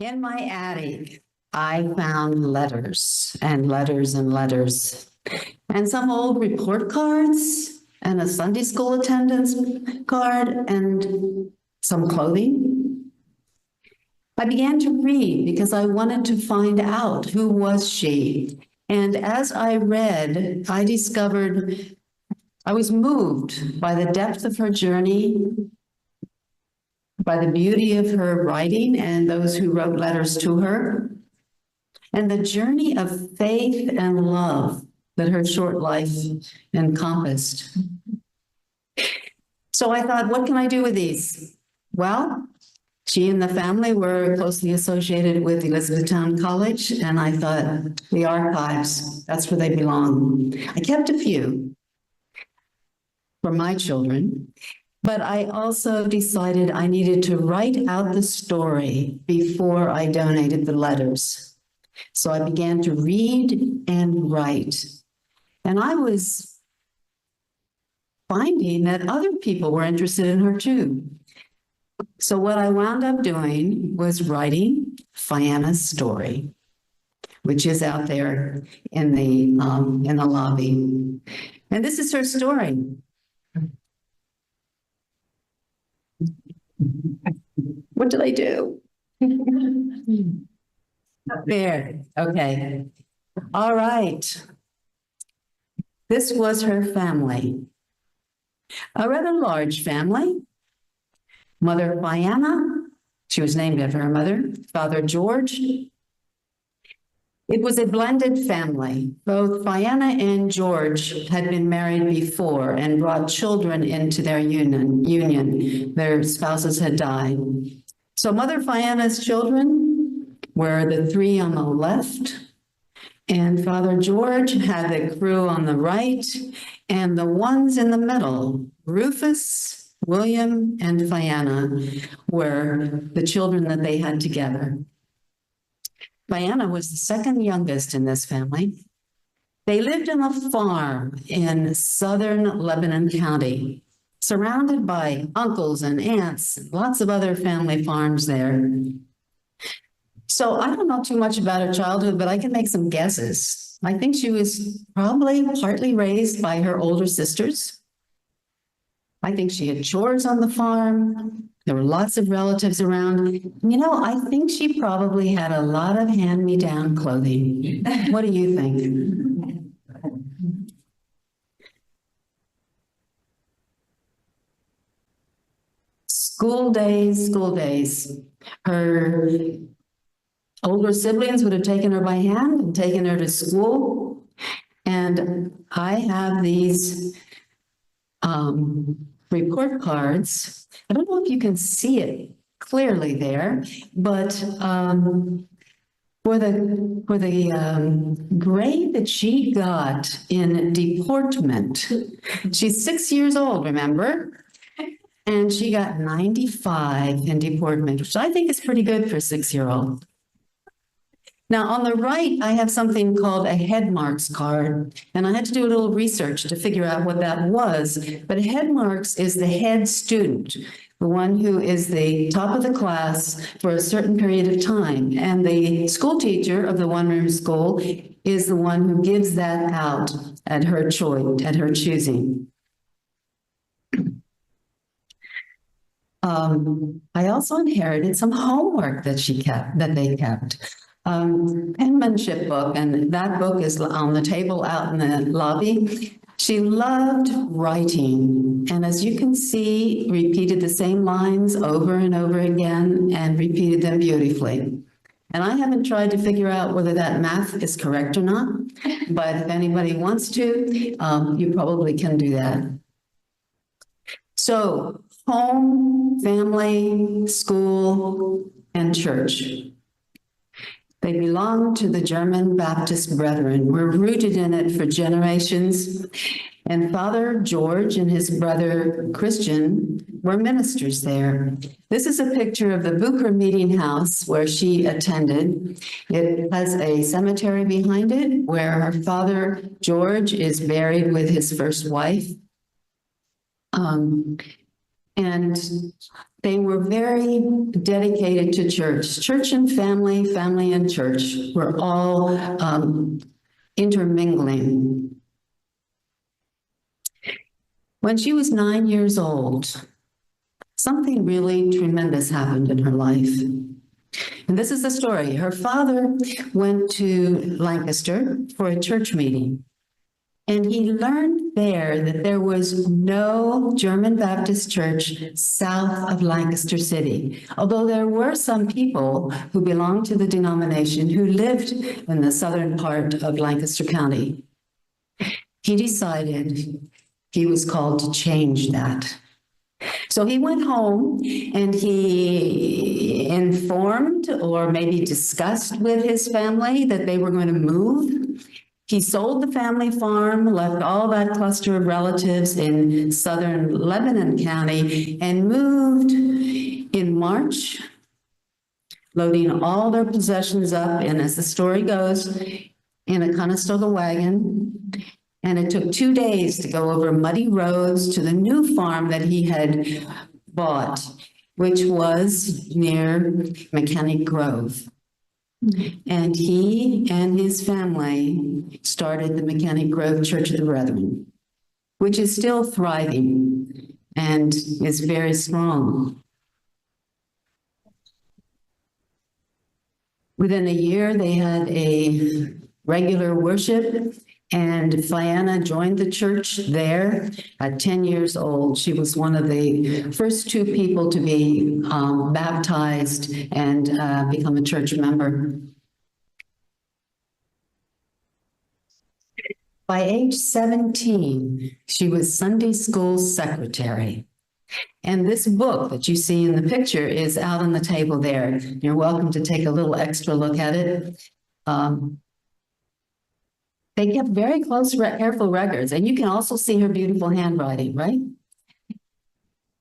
In my attic, I found letters and letters and letters, and some old report cards, and a Sunday school attendance card, and some clothing. I began to read because I wanted to find out who was she. And as I read, I discovered I was moved by the depth of her journey, by the beauty of her writing and those who wrote letters to her, and the journey of faith and love that her short life encompassed. So I thought, what can I do with these? Well, she and the family were closely associated with Elizabethtown College, and I thought, the archives, that's where they belong. I kept a few for my children, but I also decided I needed to write out the story before I donated the letters. So I began to read and write. And I was finding that other people were interested in her too. So what I wound up doing was writing Fianna's story, which is out there in the lobby. And this is her story. What did I do? There, okay. All right. This was her family. A rather large family. Mother Fianna, she was named after her mother, Father George. It was a blended family. Both Fianna and George had been married before and brought children into their union. Their spouses had died. So Mother Fianna's children were the three on the left, and Father George had the crew on the right, and the ones in the middle, Rufus, William, and Fianna, were the children that they had together. Fianna was the second youngest in this family. They lived on a farm in southern Lebanon County, surrounded by uncles and aunts, lots of other family farms there. So I don't know too much about her childhood, but I can make some guesses. I think she was probably partly raised by her older sisters. I think she had chores on the farm. There were lots of relatives around. You know, I think she probably had a lot of hand-me-down clothing. What do you think? School days, school days. Her older siblings would have taken her by hand and taken her to school. And I have these report cards. I don't know if you can see it clearly there, but for the grade that she got in deportment, she's 6 years old, remember? And she got 95 in deportment, which I think is pretty good for a 6-year-old. Now, on the right, I have something called a head marks card, and I had to do a little research to figure out what that was. But head marks is the head student, the one who is the top of the class for a certain period of time. And the school teacher of the one-room school is the one who gives that out at her choice, at her choosing. I also inherited some homework that they kept. Penmanship book, and that book is on the table out in the lobby. She loved writing, and as you can see, repeated the same lines over and over again and repeated them beautifully. And I haven't tried to figure out whether that math is correct or not, but if anybody wants to, you probably can do that. So, home, family, school, and church. They belong to the German Baptist Brethren. We're rooted in it for generations. And Father George and his brother Christian were ministers there. This is a picture of the Bucher Meeting House where she attended. It has a cemetery behind it where her father George is buried with his first wife. And they were very dedicated to church. Church and family, family and church were all intermingling. When she was 9 years old, something really tremendous happened in her life. And this is the story. Her father went to Lancaster for a church meeting, and he learned there that there was no German Baptist church south of Lancaster City, although there were some people who belonged to the denomination who lived in the southern part of Lancaster County. He decided he was called to change that. So he went home and he informed or maybe discussed with his family that they were going to move. He sold the family farm, left all that cluster of relatives in southern Lebanon County, and moved in March, loading all their possessions up, and as the story goes, in a Conestoga wagon. And it took 2 days to go over muddy roads to the new farm that he had bought, which was near Mechanic Grove. And he and his family started the Mechanic Grove Church of the Brethren, which is still thriving and is very strong. Within a year, they had a regular worship, and Fianna joined the church there at 10 years old. She was one of the first 2 people to be baptized and become a church member. By age 17, she was Sunday school secretary. And this book that you see in the picture is out on the table there. You're welcome to take a little extra look at it. They kept very close, careful records, and you can also see her beautiful handwriting, right?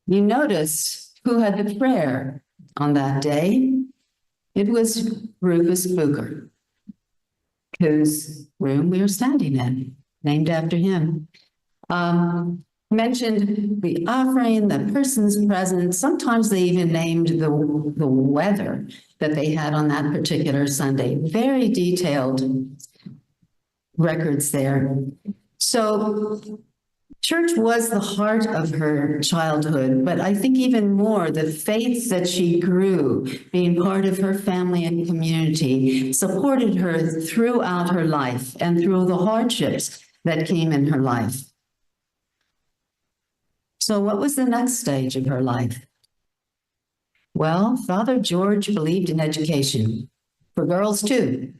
You notice who had the prayer on that day. It was Rufus Bucher, whose room we are standing in, named after him. Mentioned the offering, the persons present. Sometimes they even named the weather that they had on that particular Sunday. Very detailed records there. So church was the heart of her childhood, but I think even more the faith that she grew, being part of her family and community, supported her throughout her life and through the hardships that came in her life. So what was the next stage of her life? Well, Father George believed in education, for girls too.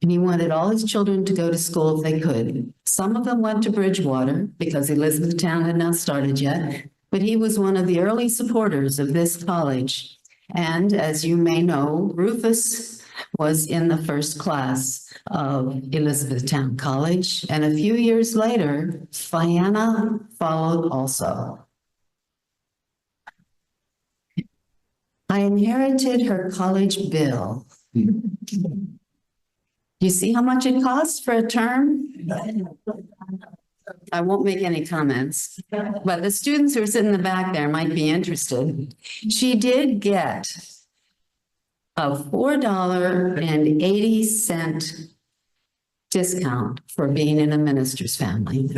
And he wanted all his children to go to school if they could. Some of them went to Bridgewater because Elizabethtown had not started yet, but he was one of the early supporters of this college. And as you may know, Rufus was in the first class of Elizabethtown College. And a few years later, Fianna followed also. I inherited her college bill. You see how much it costs for a term? I won't make any comments, but the students who are sitting in the back there might be interested. She did get a $4.80 discount for being in a minister's family.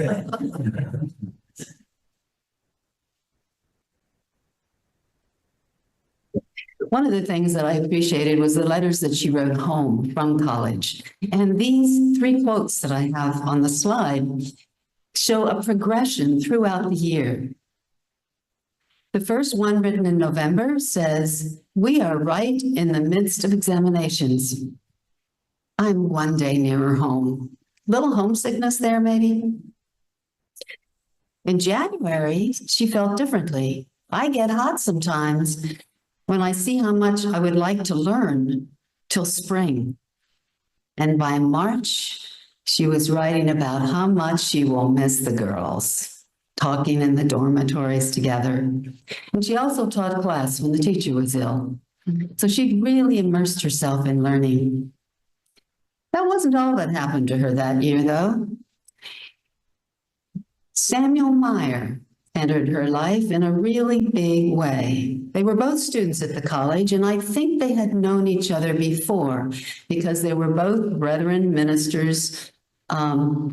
One of the things that I appreciated was the letters that she wrote home from college. And these 3 quotes that I have on the slide show a progression throughout the year. The first one, written in November, says, "We are right in the midst of examinations. I'm one day nearer home." Little homesickness there, maybe? In January, she felt differently. "I get hot sometimes when I see how much I would like to learn till spring." And by March, she was writing about how much she will miss the girls, talking in the dormitories together. And she also taught class when the teacher was ill. So she'd really immersed herself in learning. That wasn't all that happened to her that year, though. Samuel Meyer entered her life in a really big way. They were both students at the college, and I think they had known each other before because they were both Brethren ministers'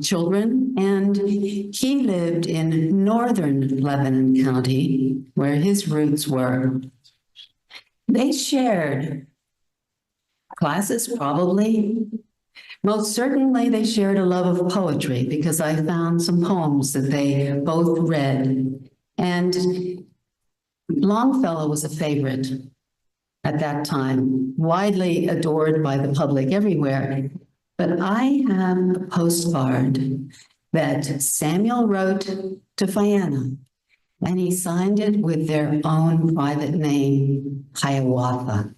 children, and he lived in northern Lebanon County, where his roots were. They shared classes, probably. Most certainly, they shared a love of poetry because I found some poems that they both read. And Longfellow was a favorite at that time, widely adored by the public everywhere. But I have a postcard that Samuel wrote to Fianna, and he signed it with their own private name, Hiawatha.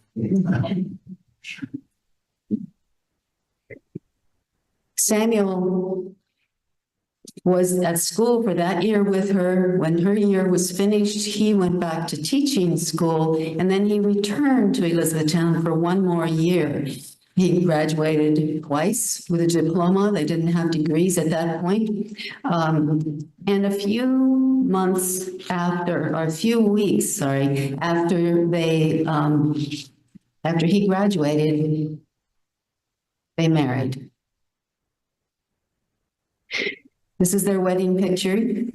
Samuel was at school for that year with her. When her year was finished, he went back to teaching school, and then he returned to Elizabethtown for one more year. He graduated twice with a diploma. They didn't have degrees at that point. And a few months after, or a few weeks, sorry, after he graduated, they married. This is their wedding picture,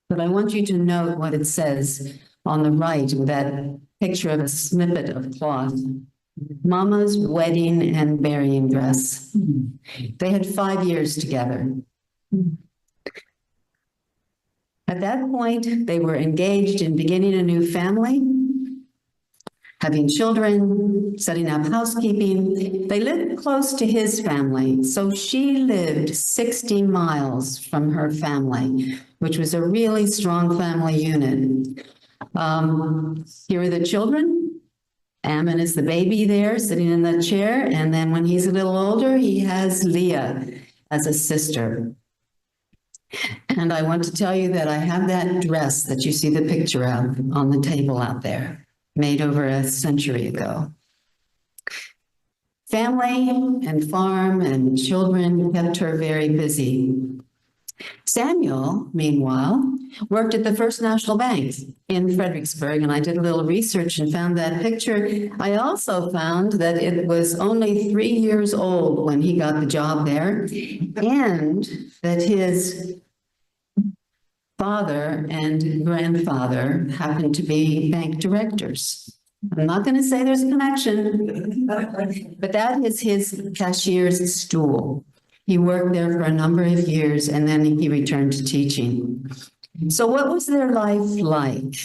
but I want you to note what it says on the right with that picture of a snippet of cloth. Mama's wedding and burying dress. They had 5 years together. At that point, they were engaged in beginning a new family, having children, setting up housekeeping. They lived close to his family, so she lived 60 miles from her family, which was a really strong family unit. Here are the children. Ammon is the baby there sitting in the chair, and then when he's a little older, he has Leah as a sister. And I want to tell you that I have that dress that you see the picture of on the table out there, made over a century ago. Family and farm and children kept her very busy. Samuel, meanwhile, worked at the First National Bank in Fredericksburg, and I did a little research and found that picture. I also found that it was only 3 years old when he got the job there, and that his father and grandfather happened to be bank directors. I'm not going to say there's a connection, but that is his cashier's stool. He worked there for a number of years, and then he returned to teaching. So what was their life like?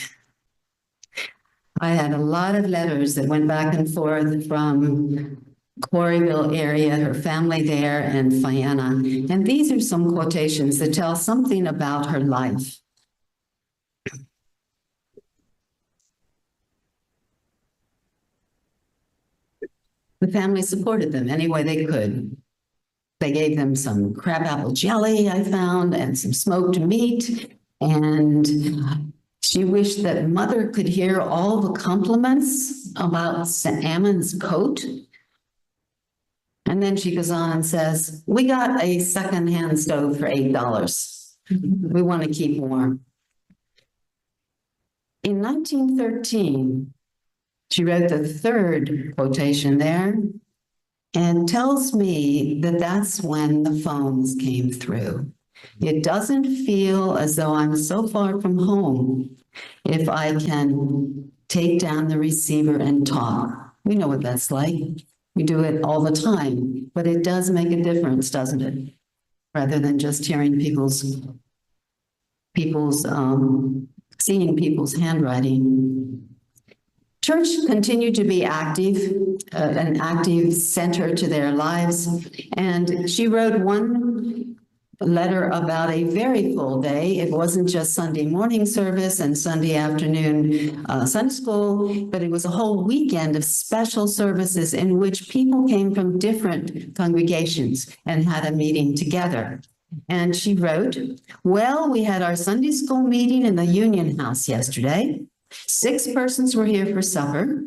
I had a lot of letters that went back and forth from Quarryville area, her family there, and Fianna. And these are some quotations that tell something about her life. The family supported them any way they could. They gave them some crabapple jelly, I found, and some smoked meat. And she wished that Mother could hear all the compliments about Ammon's coat. And then she goes on and says, we got a secondhand stove for $8. We want to keep warm. In 1913, she wrote the third quotation there, and tells me that that's when the phones came through. It doesn't feel as though I'm so far from home if I can take down the receiver and talk. We know what that's like. We do it all the time, but it does make a difference, doesn't it? Rather than just hearing seeing people's handwriting. Church continued to be active, an active center to their lives. And she wrote one letter about a very full day. It wasn't just Sunday morning service and Sunday afternoon Sunday school, but it was a whole weekend of special services in which people came from different congregations and had a meeting together. And she wrote, well, we had our Sunday school meeting in the Union House yesterday. 6 persons were here for supper,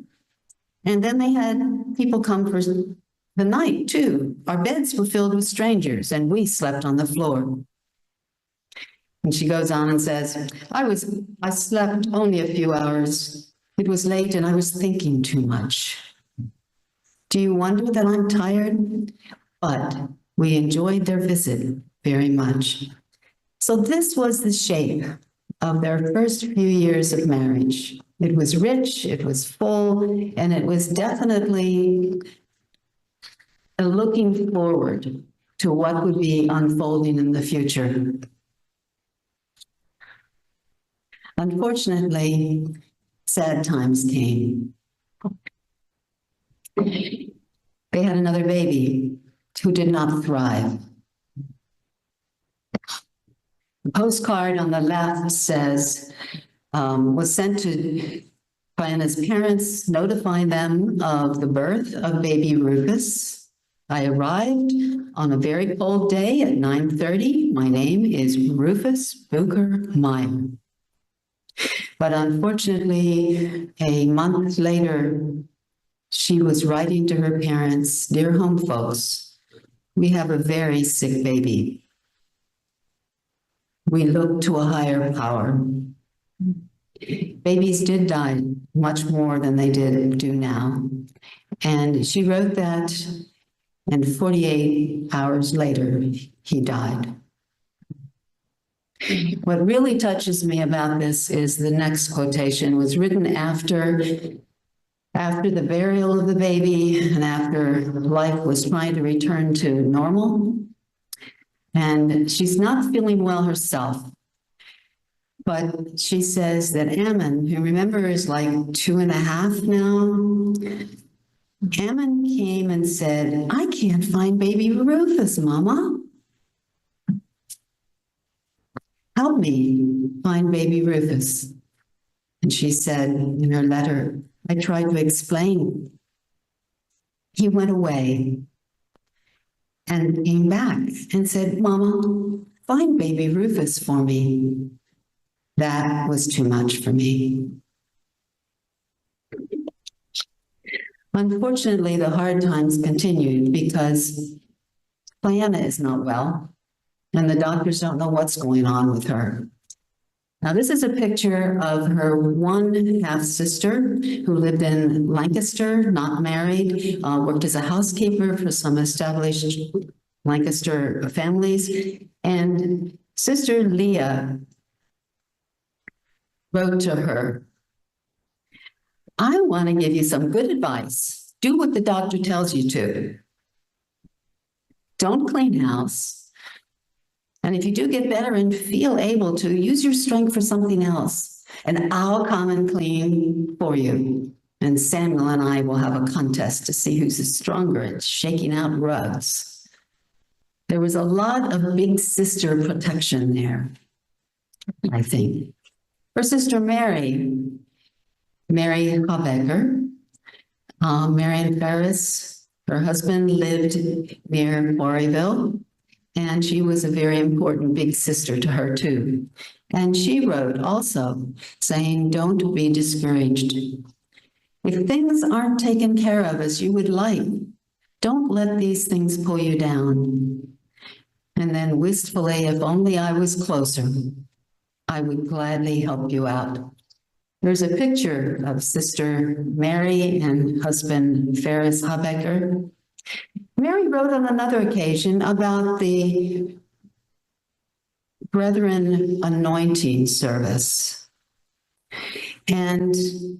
and then they had people come for the night too. Our beds were filled with strangers, and we slept on the floor. And she goes on and says, I slept only a few hours. It was late and I was thinking too much. Do you wonder that I'm tired? But we enjoyed their visit very much. So this was the shape of their first few years of marriage. It was rich, it was full, and it was definitely looking forward to what would be unfolding in the future. Unfortunately, sad times came. They had another baby who did not thrive. The postcard on the left says, was sent to Fianna's parents, notifying them of the birth of baby Rufus. I arrived on a very cold day at 9:30. My name is Rufus Bucher Meyer. But unfortunately, a month later, she was writing to her parents, "Dear home folks, we have a very sick baby. We look to a higher power." Babies did die much more than they do now. And she wrote that, and 48 hours later, he died. What really touches me about this is the next quotation. It was written after the burial of the baby and after life was trying to return to normal. And she's not feeling well herself. But she says that Ammon, who remember is like 2.5 now, Ammon came and said, "I can't find baby Rufus, Mama. Help me find baby Rufus." And she said in her letter, I tried to explain. He went away and came back and said, "Mama, find baby Rufus for me." That was too much for me. Unfortunately, the hard times continued because Fianna is not well, and the doctors don't know what's going on with her. Now, this is a picture of her one half-sister who lived in Lancaster, not married, worked as a housekeeper for some established Lancaster families. And Sister Leah wrote to her, "I want to give you some good advice. Do what the doctor tells you to. Don't clean house. And if you do get better and feel able to, use your strength for something else. And I'll come and clean for you. And Samuel and I will have a contest to see who's stronger at shaking out rugs." There was a lot of big sister protection there, I think. Her sister Mary Habecker, Marion Ferris, her husband lived near Quarryville, and she was a very important big sister to her too. And she wrote also saying, "Don't be discouraged. If things aren't taken care of as you would like, don't let these things pull you down." And then wistfully, "If only I was closer, I would gladly help you out." There's a picture of Sister Mary and husband Ferris Habecker. Mary wrote on another occasion about the Brethren anointing service. And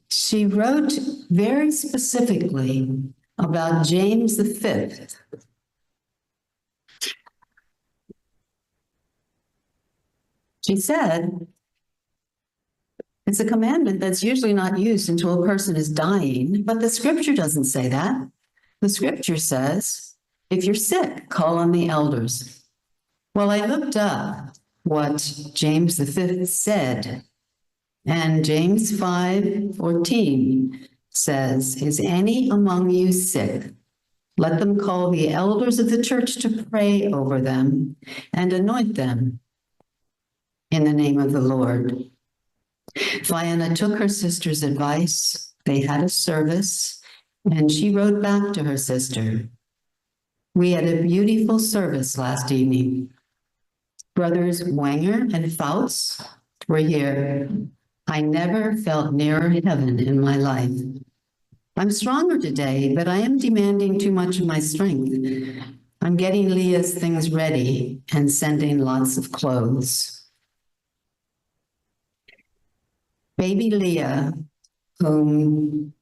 she wrote very specifically about James V. She said, it's a commandment that's usually not used until a person is dying, but the scripture doesn't say that. The scripture says, if you're sick, call on the elders. Well, I looked up what James V said, and James 5:14 says, "Is any among you sick? Let them call the elders of the church to pray over them and anoint them in the name of the Lord." Fianna took her sister's advice. They had a service, and she wrote back to her sister, "We had a beautiful service last evening. Brothers Wenger and Fouts were here. I never felt nearer heaven in my life. I'm stronger today, but I am demanding too much of my strength. I'm getting Leah's things ready and sending lots of clothes. Baby Leah, whom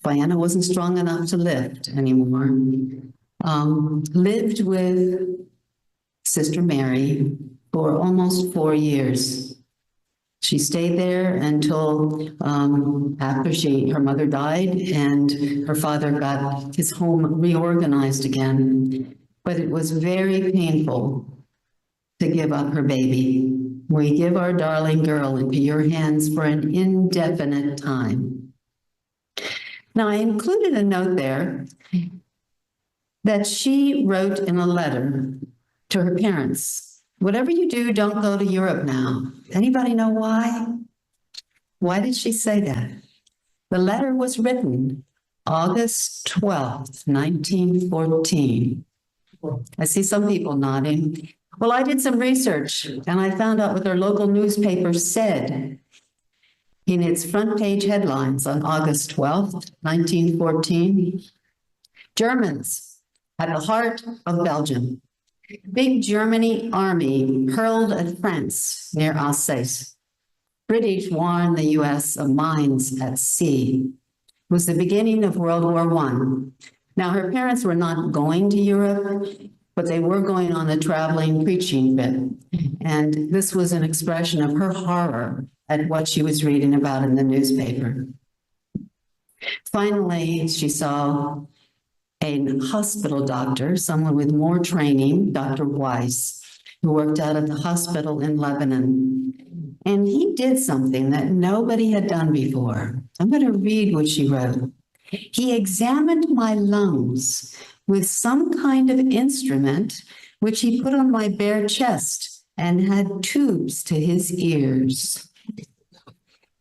Fianna wasn't strong enough to lift anymore, lived with Sister Mary for almost 4 years. She stayed there until after her mother died and her father got his home reorganized again. But it was very painful to give up her baby. We give our darling girl into your hands for an indefinite time. Now, I included a note there that she wrote in a letter to her parents. Whatever you do, don't go to Europe now. Anybody know why? Why did she say that? The letter was written August 12th, 1914. I see some people nodding. Well, I did some research and I found out what their local newspaper said in its front page headlines on August 12th, 1914. Germans at the heart of Belgium. Big Germany army hurled at France near Alsace. British warned the US of mines at sea. It was the beginning of World War I. Now, her parents were not going to Europe, but they were going on a traveling preaching bit. And this was an expression of her horror at what she was reading about in the newspaper. Finally, she saw a hospital doctor, someone with more training, Dr. Weiss, who worked out at the hospital in Lebanon. And he did something that nobody had done before. I'm going to read what she wrote. He examined my lungs with some kind of instrument, which he put on my bare chest and had tubes to his ears.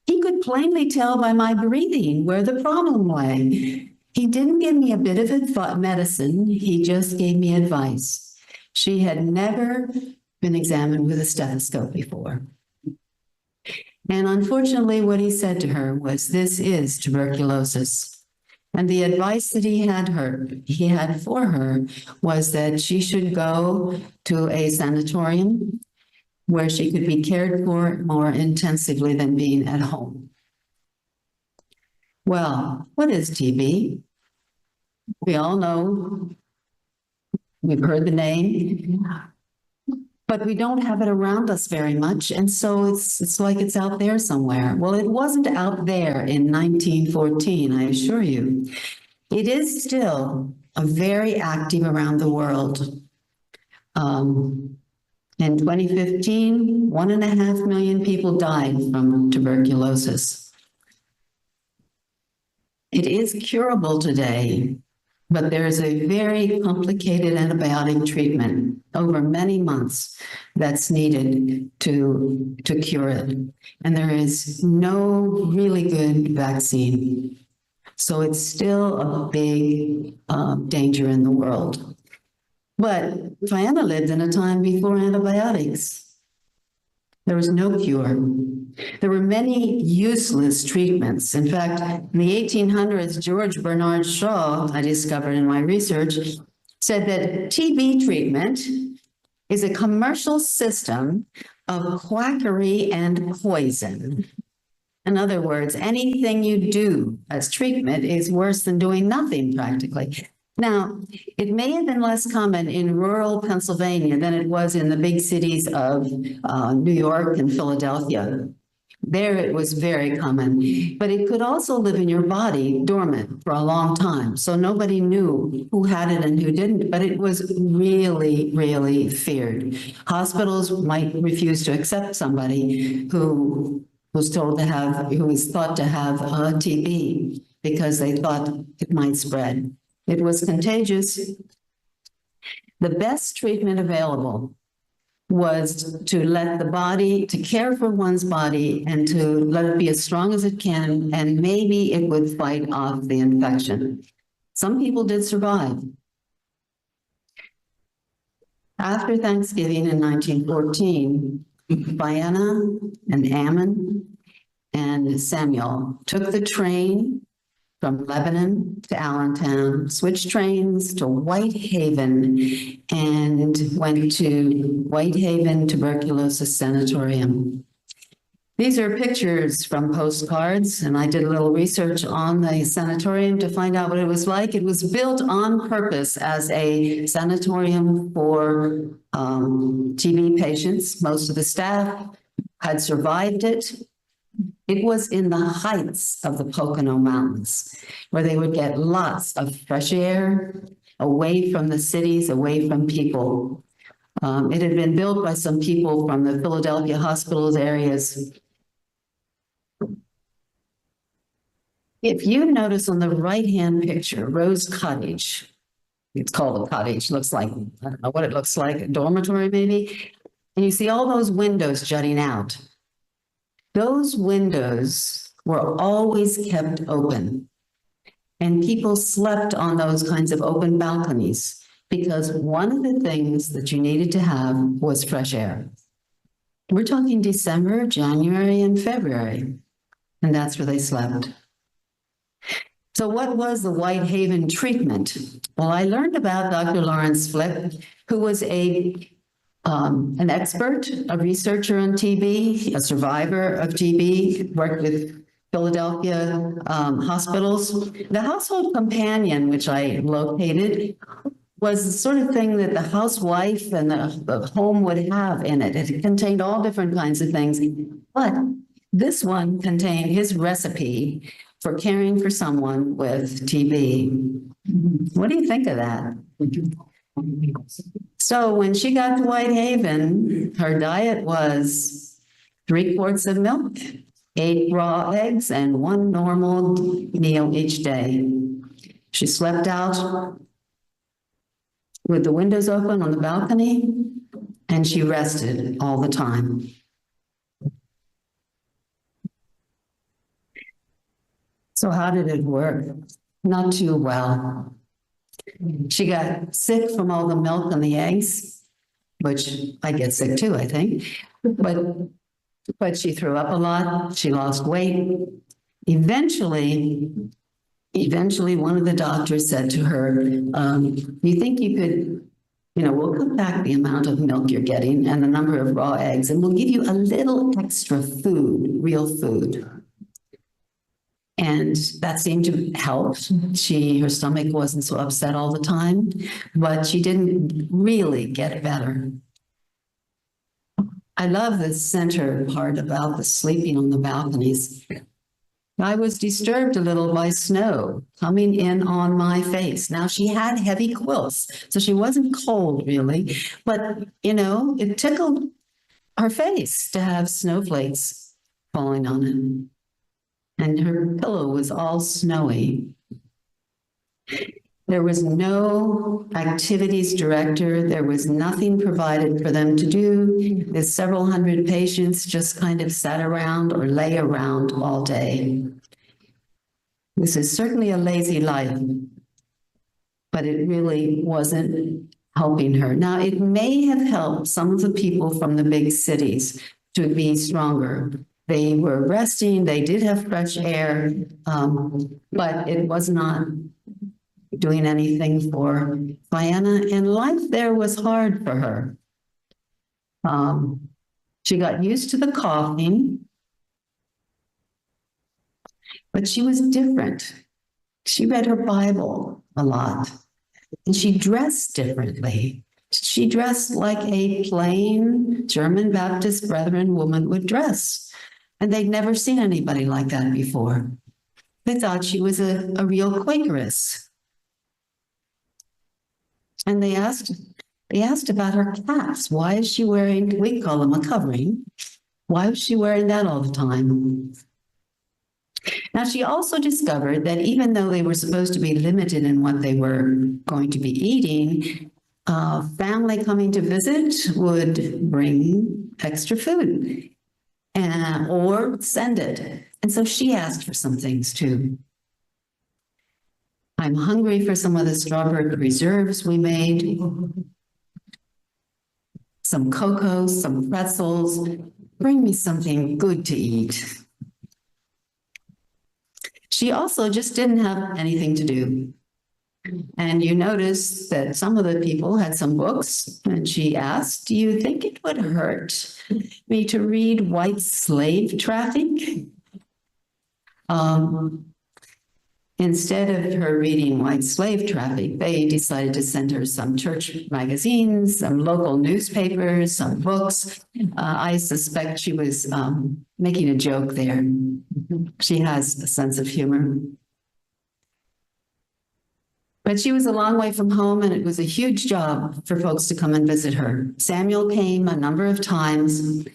He could plainly tell by my breathing where the problem lay. He didn't give me a bit of medicine, he just gave me advice. She had never been examined with a stethoscope before. And unfortunately, what he said to her was, this is tuberculosis. And the advice that he had for her was that she should go to a sanatorium where she could be cared for more intensively than being at home. Well, what is TB? We all know, we've heard the name, but we don't have it around us very much. And so it's like it's out there somewhere. Well, it wasn't out there in 1914, I assure you. It is still very active around the world. In 2015, 1.5 million people died from tuberculosis. It is curable today, but there is a very complicated antibiotic treatment over many months that's needed to cure it. And there is no really good vaccine. So it's still a big danger in the world. But Fianna lived in a time before antibiotics. There was no cure. There were many useless treatments. In fact, in the 1800s, George Bernard Shaw, I discovered in my research, said that TB treatment is a commercial system of quackery and poison. In other words, anything you do as treatment is worse than doing nothing practically. Now, it may have been less common in rural Pennsylvania than it was in the big cities of New York and Philadelphia. There it was very common, but it could also live in your body dormant for a long time. So nobody knew who had it and who didn't, but it was really, really feared. Hospitals might refuse to accept somebody who was thought to have TB because they thought it might spread. It was contagious. The best treatment available was to let the body, to care for one's body and to let it be as strong as it can, and maybe it would fight off the infection. Some people did survive. After Thanksgiving in 1914, Fianna and Ammon and Samuel took the train from Lebanon to Allentown, switched trains to Whitehaven, and went to Whitehaven Tuberculosis Sanatorium. These are pictures from postcards, and I did a little research on the sanatorium to find out what it was like. It was built on purpose as a sanatorium for TB patients. Most of the staff had survived it. It was in the heights of the Pocono Mountains, where they would get lots of fresh air, away from the cities, away from people. It had been built by some people from the Philadelphia hospitals areas. If you notice on the right-hand picture, Rose Cottage, it's called a cottage, looks like, I don't know what it looks like, a dormitory maybe, and you see all those windows jutting out. Those windows were always kept open, and people slept on those kinds of open balconies because one of the things that you needed to have was fresh air. We're talking December, January, and February, and that's where they slept. So what was the Whitehaven treatment? Well, I learned about Dr. Lawrence Flick, who was an expert, a researcher on TB, a survivor of TB, worked with Philadelphia hospitals. The household companion, which I located, was the sort of thing that the housewife and the home would have in it. It contained all different kinds of things, but this one contained his recipe for caring for someone with TB. What do you think of that? So when she got to Whitehaven, her diet was 3 quarts of milk, 8 raw eggs, and 1 normal meal each day. She slept out with the windows open on the balcony, and she rested all the time. So how did it work? Not too well. She got sick from all the milk and the eggs, which I get sick too, I think. But she threw up a lot. She lost weight. Eventually, one of the doctors said to her, you think you could, we'll cut back the amount of milk you're getting and the number of raw eggs, and we'll give you a little extra food, real food. And that seemed to help. Her stomach wasn't so upset all the time, but she didn't really get better. I love the center part about the sleeping on the balconies. I was disturbed a little by snow coming in on my face. Now, she had heavy quilts, so she wasn't cold really, but, it tickled her face to have snowflakes falling on it. And her pillow was all snowy. There was no activities director. There was nothing provided for them to do. The several hundred patients just kind of sat around or lay around all day. This is certainly a lazy life, but it really wasn't helping her. Now, it may have helped some of the people from the big cities to be stronger. They were resting, they did have fresh air, but it was not doing anything for Fianna, and life there was hard for her. She got used to the coughing, but she was different. She read her Bible a lot, and she dressed differently. She dressed like a plain German Baptist Brethren woman would dress. And they'd never seen anybody like that before. They thought she was a real Quakeress. And they asked about her calves. Why is she wearing, we call them a covering. Why was she wearing that all the time? Now, she also discovered that even though they were supposed to be limited in what they were going to be eating, family coming to visit would bring extra food. Or send it. And so she asked for some things too. I'm hungry for some of the strawberry reserves we made. some cocoa, some pretzels. Bring me something good to eat. She also just didn't have anything to do. And you notice that some of the people had some books, and she asked, do you think it would hurt me to read white slave traffic? Instead of her reading white slave traffic, they decided to send her some church magazines, some local newspapers, some books. I suspect she was making a joke there. She has a sense of humor. But she was a long way from home, and it was a huge job for folks to come and visit her. Samuel came a number of times.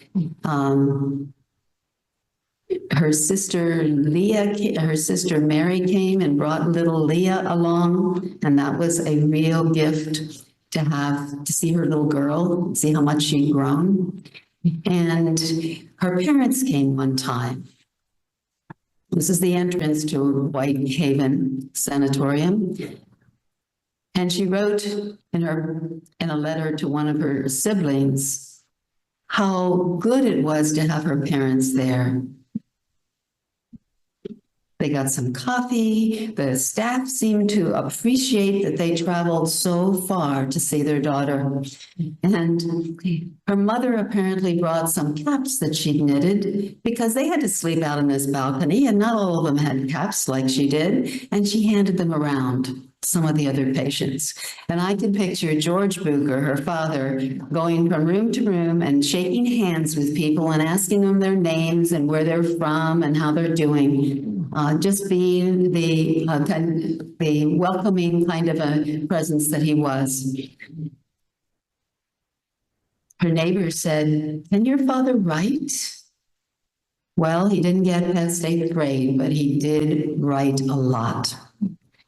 Her sister Mary came and brought little Leah along, and that was a real gift to see her little girl, see how much she'd grown. And her parents came one time. This is the entrance to Whitehaven Sanatorium. And she wrote in a letter to one of her siblings how good it was to have her parents there. They got some coffee. The staff seemed to appreciate that they traveled so far to see their daughter. And her mother apparently brought some caps that she'd knitted because they had to sleep out on this balcony, and not all of them had caps like she did. And she handed them around some of the other patients. And I can picture George Bucher, her father, going from room to room and shaking hands with people and asking them their names and where they're from and how they're doing. Just being the welcoming kind of a presence that he was. Her neighbor said, "Can your father write?" Well, he didn't get past 8th grade, but he did write a lot.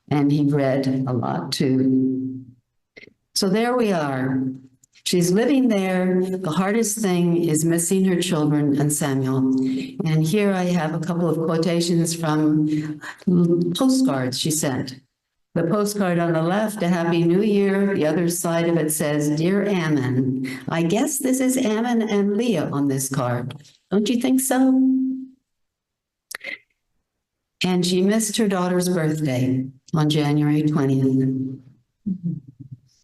And he read a lot too. So there we are. She's living there. The hardest thing is missing her children and Samuel. And here I have a couple of quotations from postcards she sent. The postcard on the left, a Happy New Year. The other side of it says, Dear Ammon. I guess this is Ammon and Leah on this card. Don't you think so? And she missed her daughter's birthday on January 20th.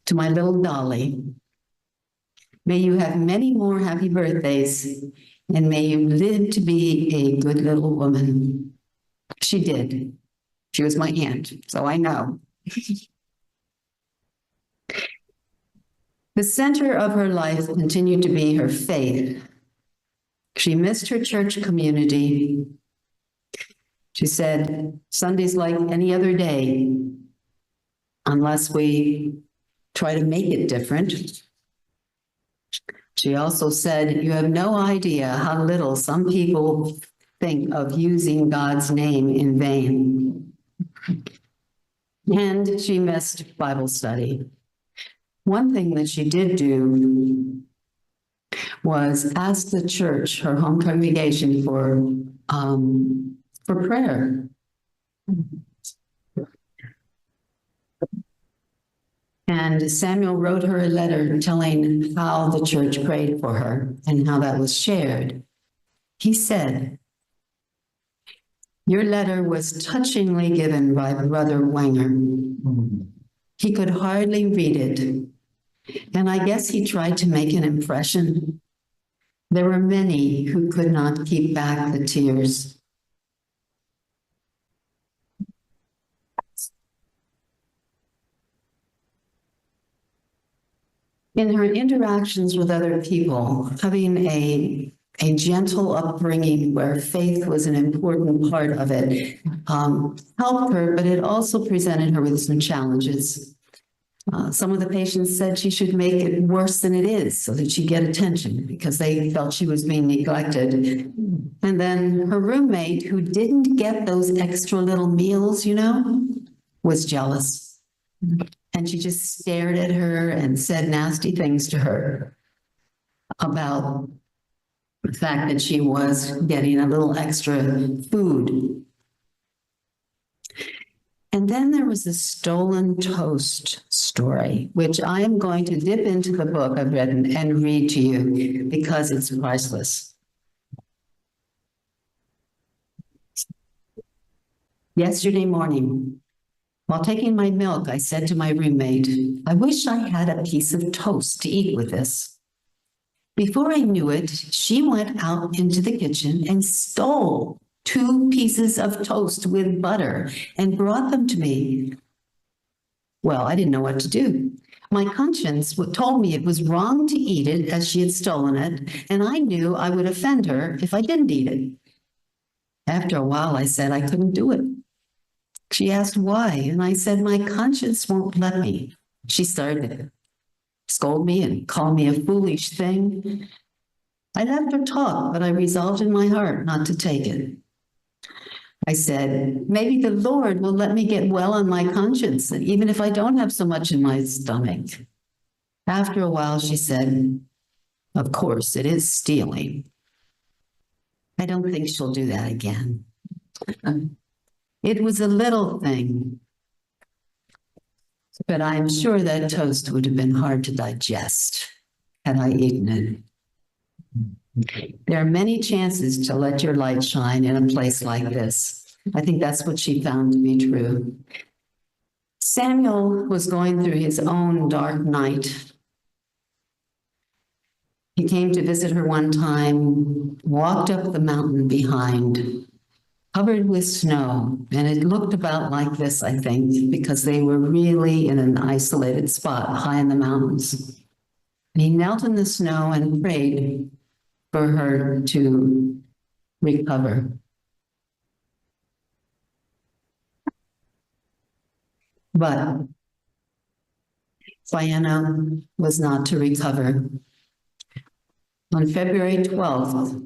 To my little Dolly. May you have many more happy birthdays, and may you live to be a good little woman. She did. She was my aunt, so I know. The center of her life continued to be her faith. She missed her church community. She said, Sunday's like any other day, unless we try to make it different. She also said, you have no idea how little some people think of using God's name in vain. And she missed Bible study. One thing that she did do was ask the church, her home congregation, for prayer. And Samuel wrote her a letter telling how the church prayed for her and how that was shared. He said, your letter was touchingly given by Brother Wenger. He could hardly read it, and I guess he tried to make an impression. There were many who could not keep back the tears. In her interactions with other people, having a gentle upbringing where faith was an important part of it helped her, but it also presented her with some challenges. Some of the patients said she should make it worse than it is so that she'd get attention because they felt she was being neglected. And then her roommate, who didn't get those extra little meals, was jealous. And she just stared at her and said nasty things to her about the fact that she was getting a little extra food. And then there was the stolen toast story, which I am going to dip into the book I've read and read to you because it's priceless. Yesterday morning, while taking my milk, I said to my roommate, I wish I had a piece of toast to eat with this. Before I knew it, she went out into the kitchen and stole 2 pieces of toast with butter and brought them to me. Well, I didn't know what to do. My conscience told me it was wrong to eat it as she had stolen it, and I knew I would offend her if I didn't eat it. After a while, I said I couldn't do it. She asked why, and I said, my conscience won't let me. She started to scold me and call me a foolish thing. I let her talk, but I resolved in my heart not to take it. I said, maybe the Lord will let me get well on my conscience, even if I don't have so much in my stomach. After a while, she said, of course, it is stealing. I don't think she'll do that again. It was a little thing, but I'm sure that toast would have been hard to digest had I eaten it. There are many chances to let your light shine in a place like this. I think that's what she found to be true. Samuel was going through his own dark night. He came to visit her one time, walked up the mountain behind, covered with snow, and it looked about like this, I think, because they were really in an isolated spot high in the mountains. And he knelt in the snow and prayed for her to recover. But Fianna was not to recover. On February 12th,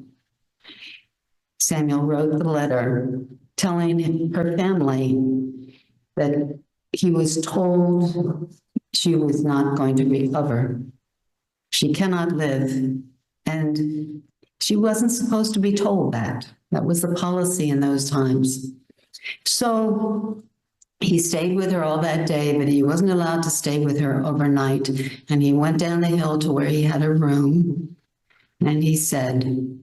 Samuel wrote the letter telling her family that he was told she was not going to recover. She cannot live. And she wasn't supposed to be told that. That was the policy in those times. So he stayed with her all that day, but he wasn't allowed to stay with her overnight. And he went down the hill to where he had a room. And he said,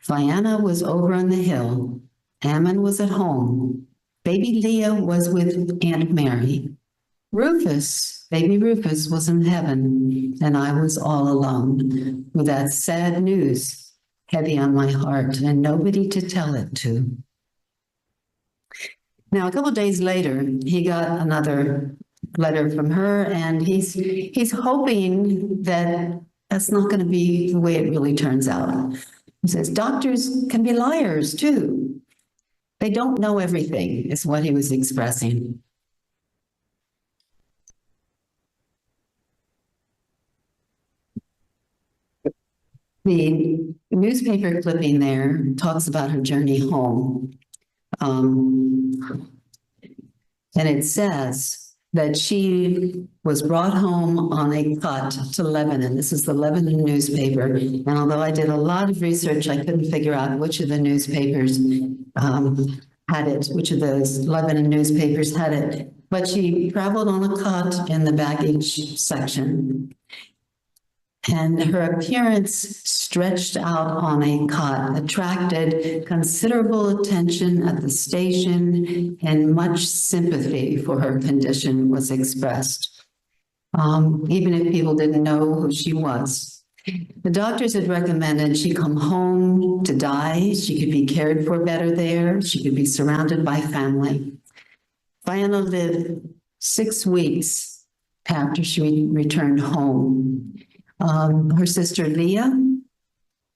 Fianna was over on the hill. Ammon was at home. Baby Leah was with Aunt Mary. Baby Rufus was in heaven, and I was all alone with that sad news heavy on my heart and nobody to tell it to. Now, a couple of days later, he got another letter from her, and he's hoping that that's not going to be the way it really turns out. He says, doctors can be liars too. They don't know everything, is what he was expressing. The newspaper clipping there talks about her journey home. And it says that she was brought home on a cot to Lebanon. This is the Lebanon newspaper. And although I did a lot of research, I couldn't figure out which of the newspapers had it, which of those Lebanon newspapers had it. But she traveled on a cot in the baggage section. And her appearance stretched out on a cot attracted considerable attention at the station, and much sympathy for her condition was expressed, even if people didn't know who she was. The doctors had recommended she come home to die. She could be cared for better there. She could be surrounded by family. Fianna lived 6 weeks after she returned home. Her sister Leah,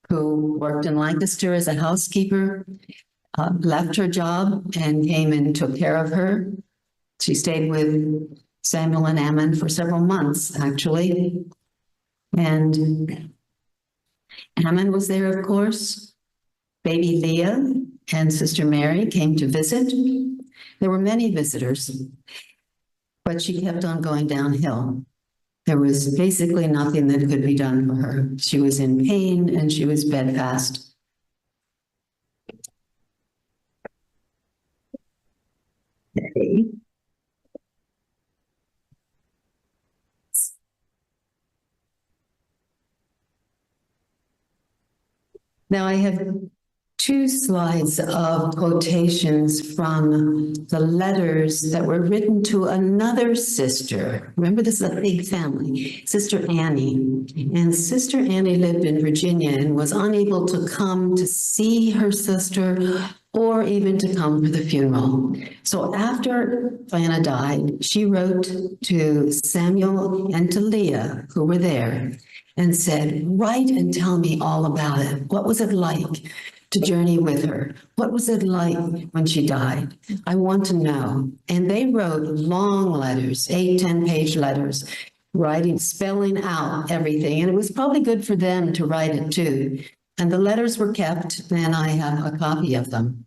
who worked in Lancaster as a housekeeper, left her job and came and took care of her. She stayed with Samuel and Ammon for several months, actually. And Ammon was there, of course. Baby Leah and Sister Mary came to visit. There were many visitors, but she kept on going downhill. There was basically nothing that could be done for her. She was in pain and she was bedfast. Now I have two slides of quotations from the letters that were written to another sister. Remember, this is a big family, Sister Annie. And Sister Annie lived in Virginia and was unable to come to see her sister or even to come for the funeral. So after Fianna died, she wrote to Samuel and to Leah, who were there, and said, write and tell me all about it. What was it like to journey with her? What was it like when she died? I want to know. And they wrote long letters, 8, 10-page letters, spelling out everything. And it was probably good for them to write it too. And the letters were kept, and I have a copy of them.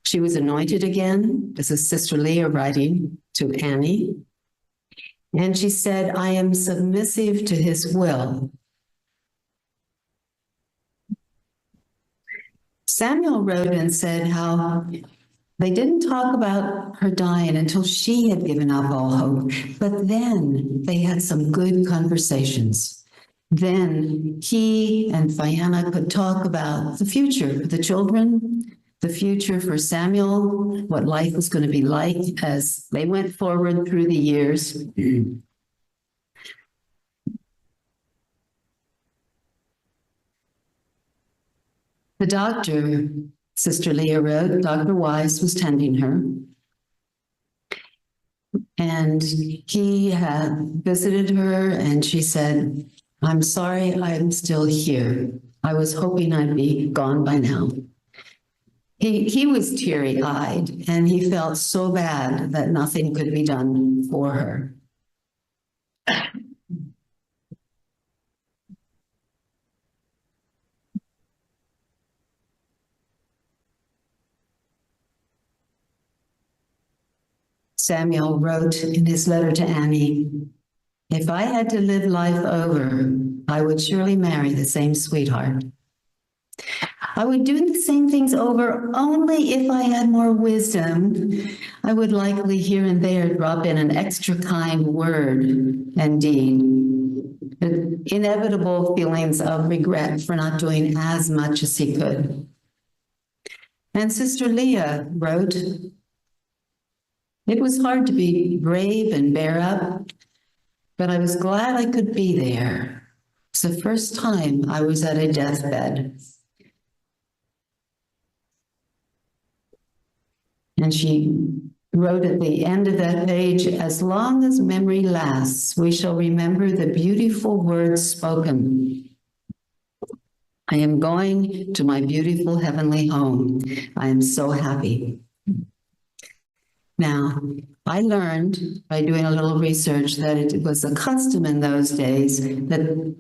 She was anointed again. This is Sister Leah writing to Annie. And she said, I am submissive to his will. Samuel wrote and said how they didn't talk about her dying until she had given up all hope. But then they had some good conversations. Then he and Fianna could talk about the future for the children, the future for Samuel, what life was going to be like as they went forward through the years. The doctor, Sister Leah wrote, Dr. Wise was tending her. And he had visited her and she said, I'm sorry I'm still here. I was hoping I'd be gone by now. He was teary-eyed and he felt so bad that nothing could be done for her. Samuel wrote in his letter to Annie, if I had to live life over, I would surely marry the same sweetheart. I would do the same things over only if I had more wisdom. I would likely here and there drop in an extra kind word and deed. Inevitable feelings of regret for not doing as much as he could. And Sister Leah wrote, it was hard to be brave and bear up, but I was glad I could be there. It's the first time I was at a deathbed. And she wrote at the end of that page, as long as memory lasts, we shall remember the beautiful words spoken. I am going to my beautiful heavenly home. I am so happy. Now, I learned by doing a little research that it was a custom in those days that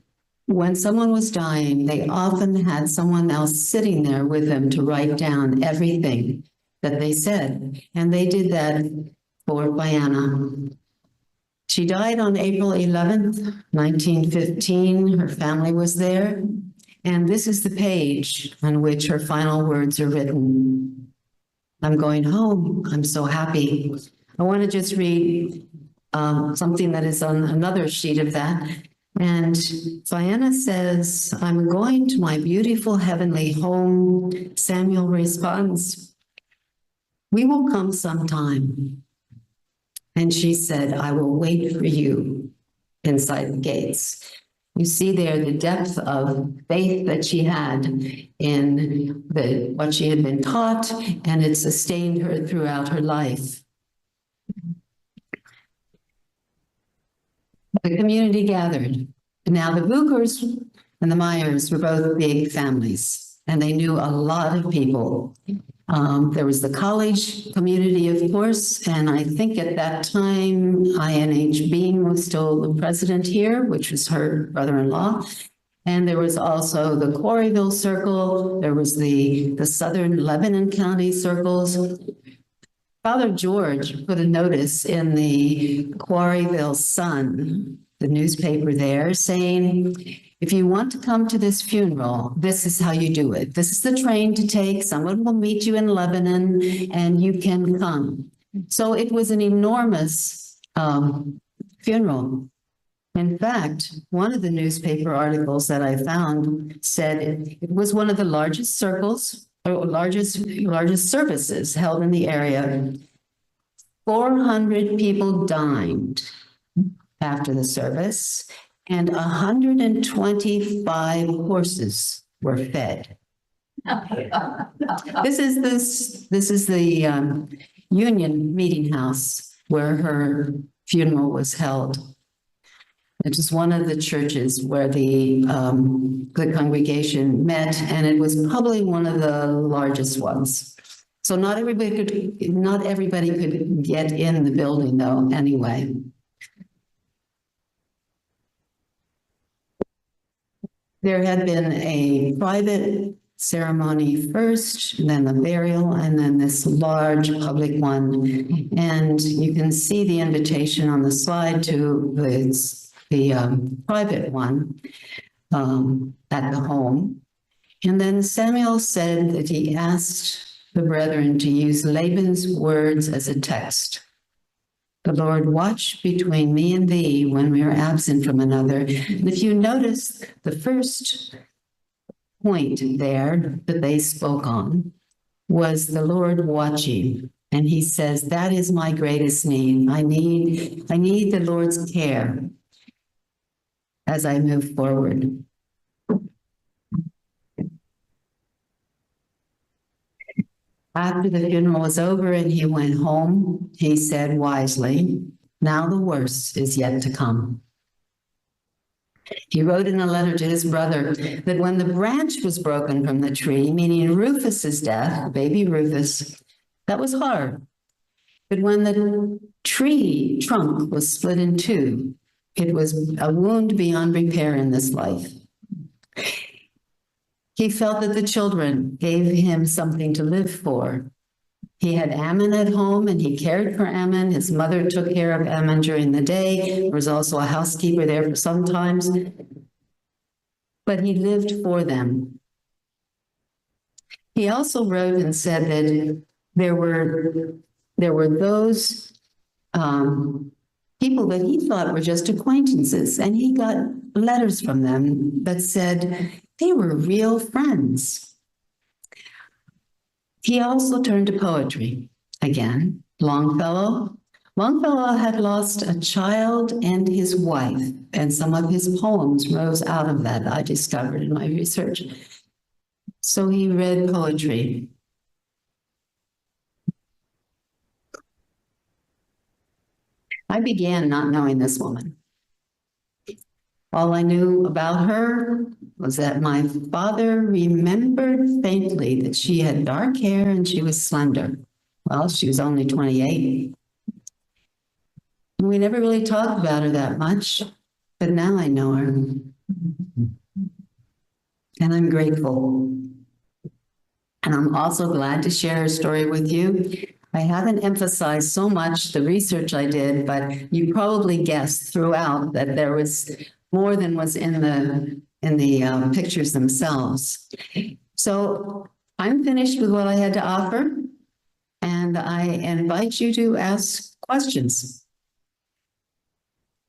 when someone was dying, they often had someone else sitting there with them to write down everything that they said. And they did that for Fianna. She died on April 11th, 1915. Her family was there. And this is the page on which her final words are written. I'm going home. I'm so happy. I want to just read something that is on another sheet of that. And Fianna says, I'm going to my beautiful heavenly home. Samuel responds, we will come sometime. And she said, I will wait for you inside the gates. You see there the depth of faith that she had in what she had been taught, and it sustained her throughout her life. The community gathered. Now the Buchers and the Meyers were both big families, and they knew a lot of people. There was the college community, of course, and I think at that time, I.N.H. Bean was still the president here, which was her brother-in-law. And there was also the Quarryville Circle. There was the Southern Lebanon County circles. Father George put a notice in the Quarryville Sun the newspaper there saying, if you want to come to this funeral, this is how you do it. This is the train to take. Someone will meet you in Lebanon and you can come. So it was an enormous funeral. In fact, one of the newspaper articles that I found said it was one of the largest circles or largest services held in the area. 400 people dined after the service, and 125 horses were fed. This is the Union Meeting House where her funeral was held. It was one of the churches where the congregation met, and it was probably one of the largest ones. So not everybody could get in the building, though, anyway. There had been a private ceremony first, then the burial, and then this large public one. And you can see the invitation on the slide to the private one at the home. And then Samuel said that he asked the brethren to use Laban's words as a text. The Lord watch between me and thee when we are absent from another. And if you notice, the first point there that they spoke on was the Lord watching. And he says, that is my greatest need. I need the Lord's care as I move forward. After the funeral was over and he went home, he said wisely, now the worst is yet to come. He wrote in a letter to his brother that when the branch was broken from the tree, meaning Rufus's death, baby Rufus, that was hard. But when the tree trunk was split in two, it was a wound beyond repair in this life. He felt that the children gave him something to live for. He had Ammon at home and he cared for Ammon. His mother took care of Ammon during the day. There was also a housekeeper there for sometimes. But he lived for them. He also wrote and said that there were those people that he thought were just acquaintances, and he got letters from them that said they were real friends. He also turned to poetry again. Longfellow had lost a child and his wife, and some of his poems rose out of that, I discovered in my research. So he read poetry. I began not knowing this woman. All I knew about her was that my father remembered faintly that she had dark hair and she was slender. Well, she was only 28. And we never really talked about her that much, but now I know her. And I'm grateful. And I'm also glad to share her story with you. I haven't emphasized so much the research I did, but you probably guessed throughout that there was more than was in the pictures themselves. So I'm finished with what I had to offer, and I invite you to ask questions.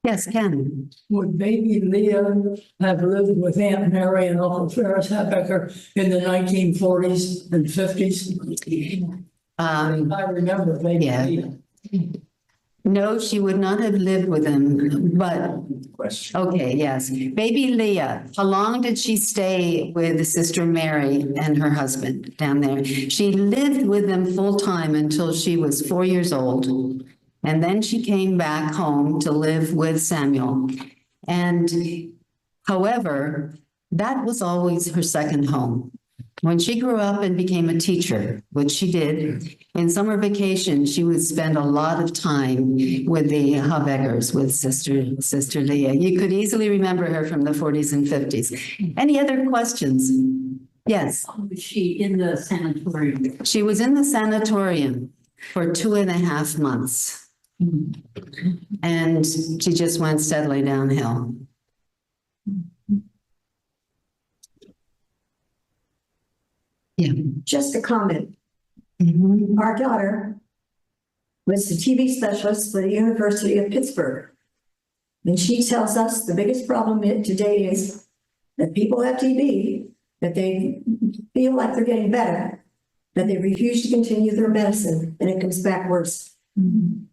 Yes, Ken. Would baby Leah have lived with Aunt Mary and Uncle Ferris Habecker in the 1940s and 50s? I remember baby Leah. No, she would not have lived with him, but, okay, yes. Baby Leah, how long did she stay with Sister Mary and her husband down there? She lived with them full time until she was 4 years old. And then she came back home to live with Samuel. And however, that was always her second home. When she grew up and became a teacher, which she did, in summer vacation, she would spend a lot of time with the Habeckers, with Sister Leah. You could easily remember her from the 40s and 50s. Any other questions? Yes. Was she in the sanatorium? She was in the sanatorium for 2.5 months. And she just went steadily downhill. Yeah. Just a comment. Mhm. Our daughter was the TB specialist for the University of Pittsburgh. And she tells us the biggest problem today is that people have TB, that they feel like they're getting better, that they refuse to continue their medicine, and it comes back worse. And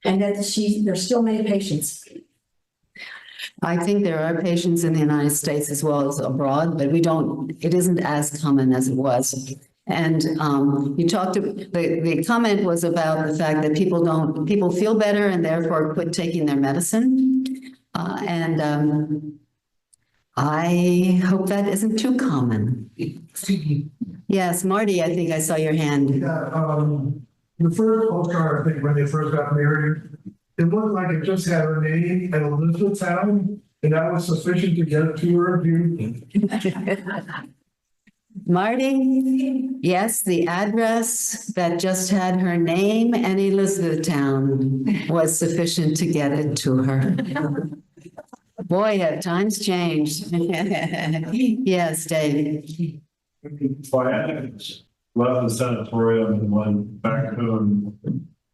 that there's still many patients. I think there are patients in the United States as well as abroad, but it isn't as common as it was. And the comment was about the fact that people feel better and therefore quit taking their medicine. I hope that isn't too common. Yes, Marty, I think I saw your hand. Yeah, the first postcard, I think, when they first got married, it looked like it just had her name and Elizabethtown, and that was sufficient to get it to her. Marty, yes, the address that just had her name and Elizabethtown was sufficient to get it to her. Boy, have times changed. Yes, Dave. Well, I left the sanatorium and went back home.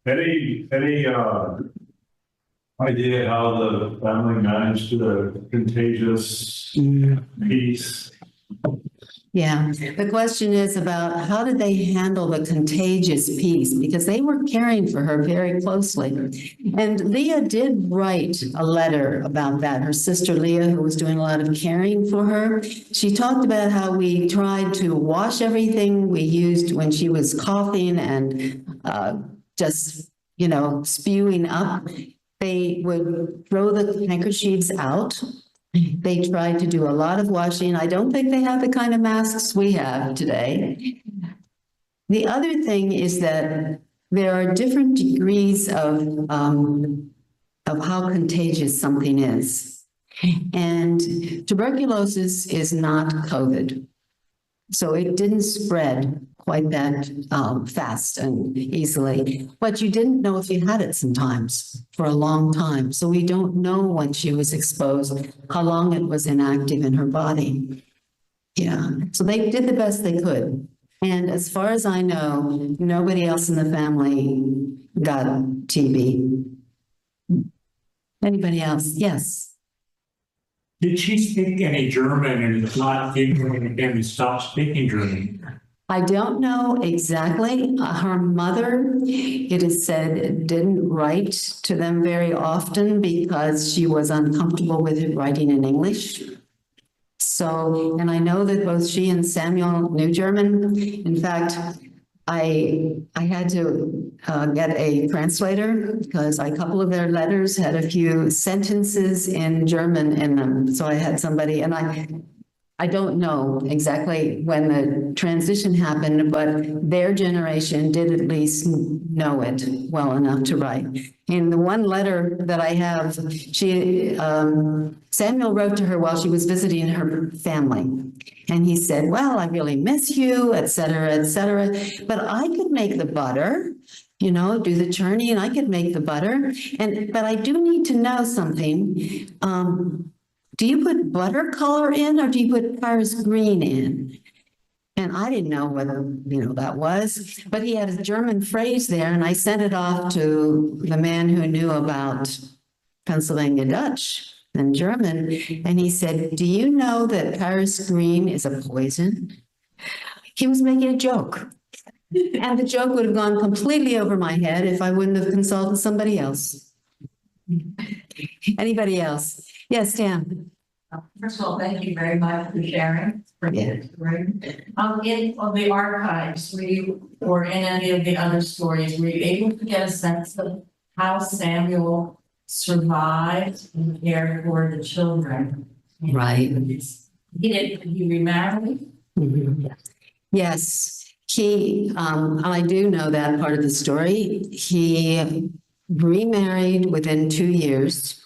Any idea how the family managed the contagious piece? Yeah, the question is about how did they handle the contagious piece? Because they were caring for her very closely. And Leah did write a letter about that. Her sister Leah, who was doing a lot of caring for her, she talked about how we tried to wash everything we used when she was coughing and just, spewing up. They would throw the handkerchiefs out. They tried to do a lot of washing. I don't think they have the kind of masks we have today. The other thing is that there are different degrees of how contagious something is. And tuberculosis is not COVID. So it didn't spread quite that fast and easily. But you didn't know if you had it sometimes for a long time. So we don't know when she was exposed, how long it was inactive in her body. Yeah, so they did the best they could. And as far as I know, nobody else in the family got TB. Anybody else? Yes. Did she speak any German and if not, and stop speaking German? I don't know exactly. Her mother, it is said, didn't write to them very often because she was uncomfortable with writing in English. So, and I know that both she and Samuel knew German. In fact, I had to get a translator because a couple of their letters had a few sentences in German in them. So I had somebody, and I don't know exactly when the transition happened, but their generation did at least know it well enough to write. In the one letter that I have, Samuel wrote to her while she was visiting her family. And he said, well, I really miss you, et cetera, but I could make the butter, do the churning, and I could make the butter. But I do need to know something. Do you put butter color in or do you put Paris green in? And I didn't know what, that was, but he had a German phrase there and I sent it off to the man who knew about Pennsylvania Dutch and German. And he said, do you know that Paris green is a poison? He was making a joke. And the joke would have gone completely over my head if I wouldn't have consulted somebody else. Anybody else? Yes, Dan. First of all, thank you very much for sharing. Yeah. In the archives, or in any of the other stories, were you able to get a sense of how Samuel survived and cared for the children? Right. He remarried? Mm-hmm. Yes, I do know that part of the story. He remarried within 2 years.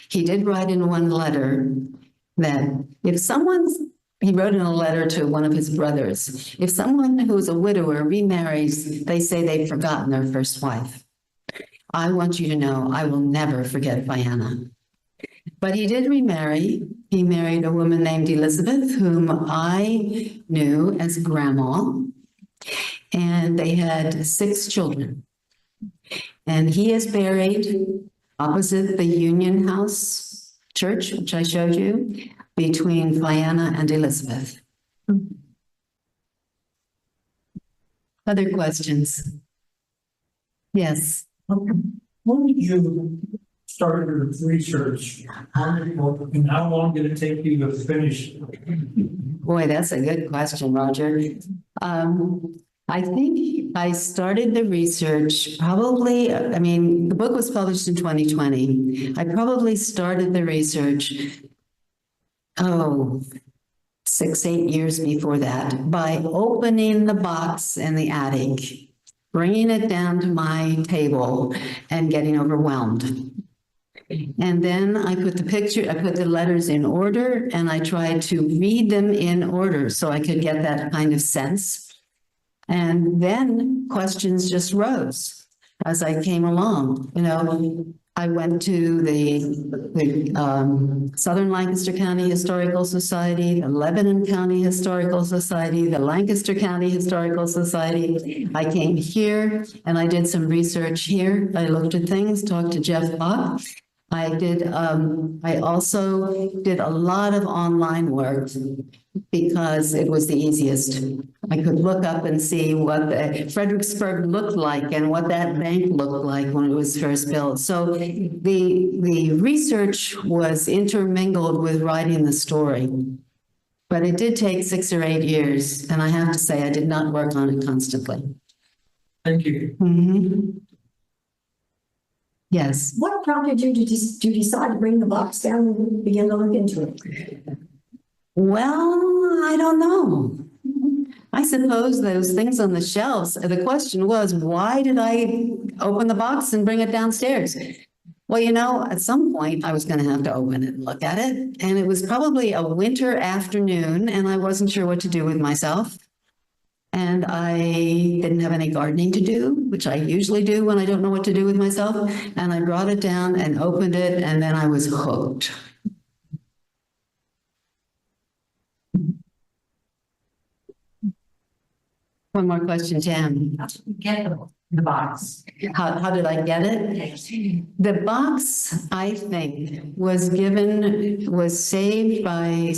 He did write in one letter that if someone's he wrote in a letter to one of his brothers, if someone who is a widower remarries, they say they've forgotten their first wife. I want you to know I will never forget Fianna. But he did remarry. He married a woman named Elizabeth, whom I knew as Grandma, and they had 6 children. And he is buried opposite the Union House Church, which I showed you, between Fianna and Elizabeth. Other questions? Yes. When did you start your research on the book, and how long did it take you to finish? Boy, that's a good question, Roger. I think I started the research probably, I mean, the book was published in 2020. I probably started the research, 6, 8 years before that, by opening the box in the attic, bringing it down to my table and getting overwhelmed. And then I put the letters in order, and I tried to read them in order so I could get that kind of sense. And then questions just rose as I came along. You know, I went to the Southern Lancaster County Historical Society, the Lebanon County Historical Society, the Lancaster County Historical Society. I came here and I did some research here. I looked at things, talked to Jeff Bach. I also did a lot of online work because it was the easiest. I could look up and see what Fredericksburg looked like and what that bank looked like when it was first built. So the research was intermingled with writing the story. But it did take 6 or 8 years, and I have to say I did not work on it constantly. Thank you. Mm-hmm. Yes. What prompted you to decide to bring the box down and begin to look into it? Well, I don't know. I suppose those things on the shelves, the question was, why did I open the box and bring it downstairs? Well, you know, at some point I was going to have to open it and look at it. And it was probably a winter afternoon and I wasn't sure what to do with myself. And I didn't have any gardening to do, which I usually do when I don't know what to do with myself. And I brought it down and opened it, and then I was hooked. One more question, Tam. How did you get the box? How did I get it? The box, I think, was saved by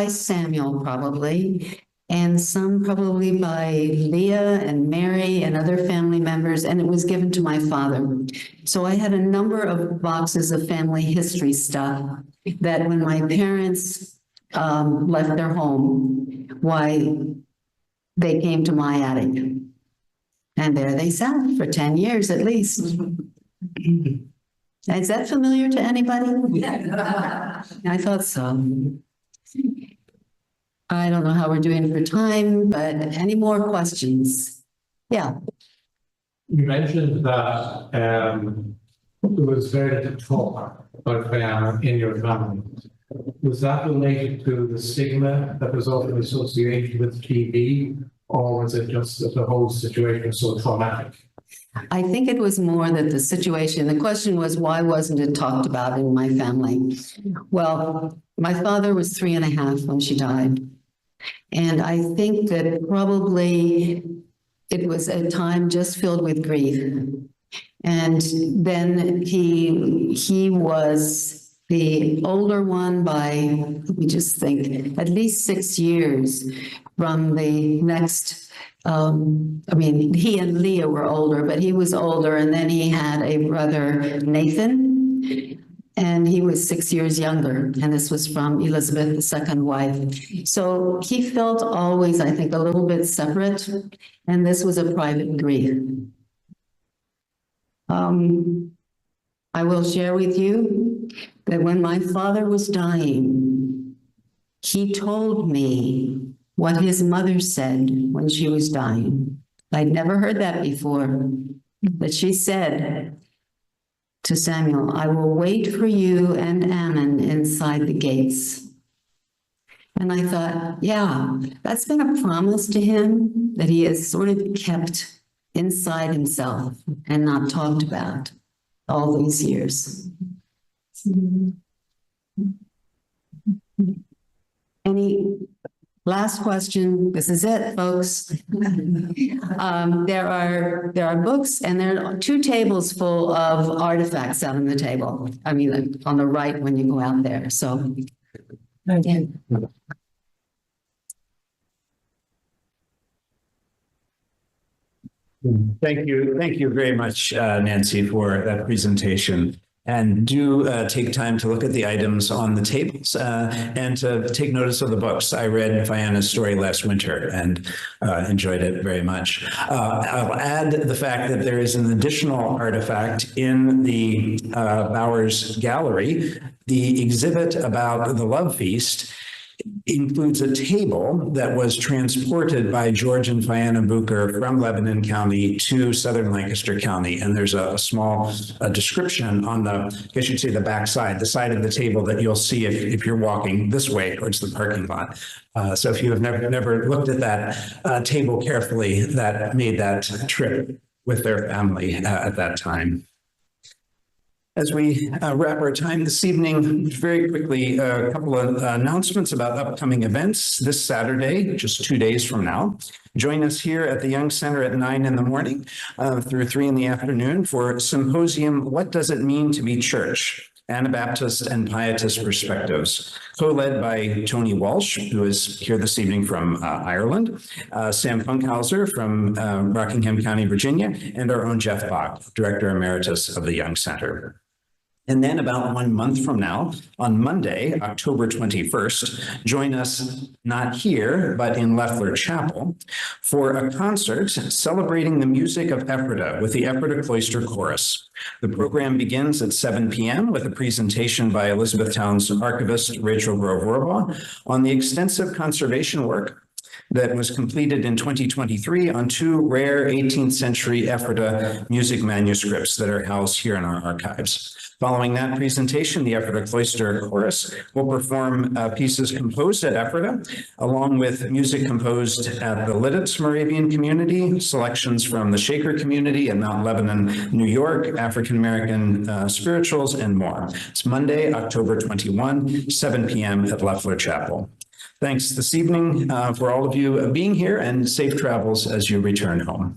Samuel probably, and some probably by Leah and Mary and other family members, and it was given to my father. So I had a number of boxes of family history stuff that when my parents left their home, they came to my attic. And there they sat for 10 years at least. Is that familiar to anybody? I thought so. I don't know how we're doing for time, but any more questions? Yeah. You mentioned that there was very little talk about Fianna in your family. Was that related to the stigma that was often associated with TB, or was it just that the whole situation was so traumatic? I think it was more that the question was, why wasn't it talked about in my family? Well, my father was 3.5 when she died. And I think that probably it was a time just filled with grief. And then he was the older one by, let me just think, at least 6 years from the next, he and Leah were older, but he was older. And then he had a brother, Nathan, and he was 6 years younger. And this was from Elizabeth, the second wife. So he felt always, I think, a little bit separate. And this was a private grief. I will share with you that when my father was dying, he told me what his mother said when she was dying. I'd never heard that before, but she said to Samuel, "I will wait for you and Ammon inside the gates." And I thought, yeah, that's been a promise to him that he has sort of kept inside himself and not talked about all these years. Any last question? This is it, folks. There are books and there are 2 tables full of artifacts out on the table. I mean, on the right when you go out there. So, Thank you. Thank you very much, Nancy, for that presentation. And do take time to look at the items on the tables and to take notice of the books. I read Fianna's story last winter and enjoyed it very much. I'll add the fact that there is an additional artifact in the Bowers Gallery. The exhibit about the love feast includes a table that was transported by George and Fianna Bucher from Lebanon County to southern Lancaster County. And there's a small description on the, I guess you'd say the back side, the side of the table that you'll see if you're walking this way towards the parking lot. So if you have never looked at that table carefully, that made that trip with their family at that time. As we wrap our time this evening, very quickly, a couple of announcements about upcoming events. This Saturday, just 2 days from now, join us here at the Young Center at 9 in the morning through 3 in the afternoon for Symposium, What Does It Mean to Be Church? Anabaptist and Pietist Perspectives, co-led by Tony Walsh, who is here this evening from Ireland, Sam Funkhauser from Rockingham County, Virginia, and our own Jeff Bach, Director Emeritus of the Young Center. And then about 1 month from now, on Monday, October 21st, join us not here, but in Leffler Chapel for a concert celebrating the music of Ephrata with the Ephrata Cloister Chorus. The program begins at 7 p.m. with a presentation by Elizabethtown's archivist, Rachel Grove-Warbaugh, on the extensive conservation work that was completed in 2023 on 2 rare 18th century Ephrata music manuscripts that are housed here in our archives. Following that presentation, the Ephrata Cloister Chorus will perform pieces composed at Ephrata, along with music composed at the Lidditz Moravian community, selections from the Shaker community in Mount Lebanon, New York, African American spirituals, and more. It's Monday, October 21, 7 p.m. at Leffler Chapel. Thanks this evening for all of you being here, and safe travels as you return home.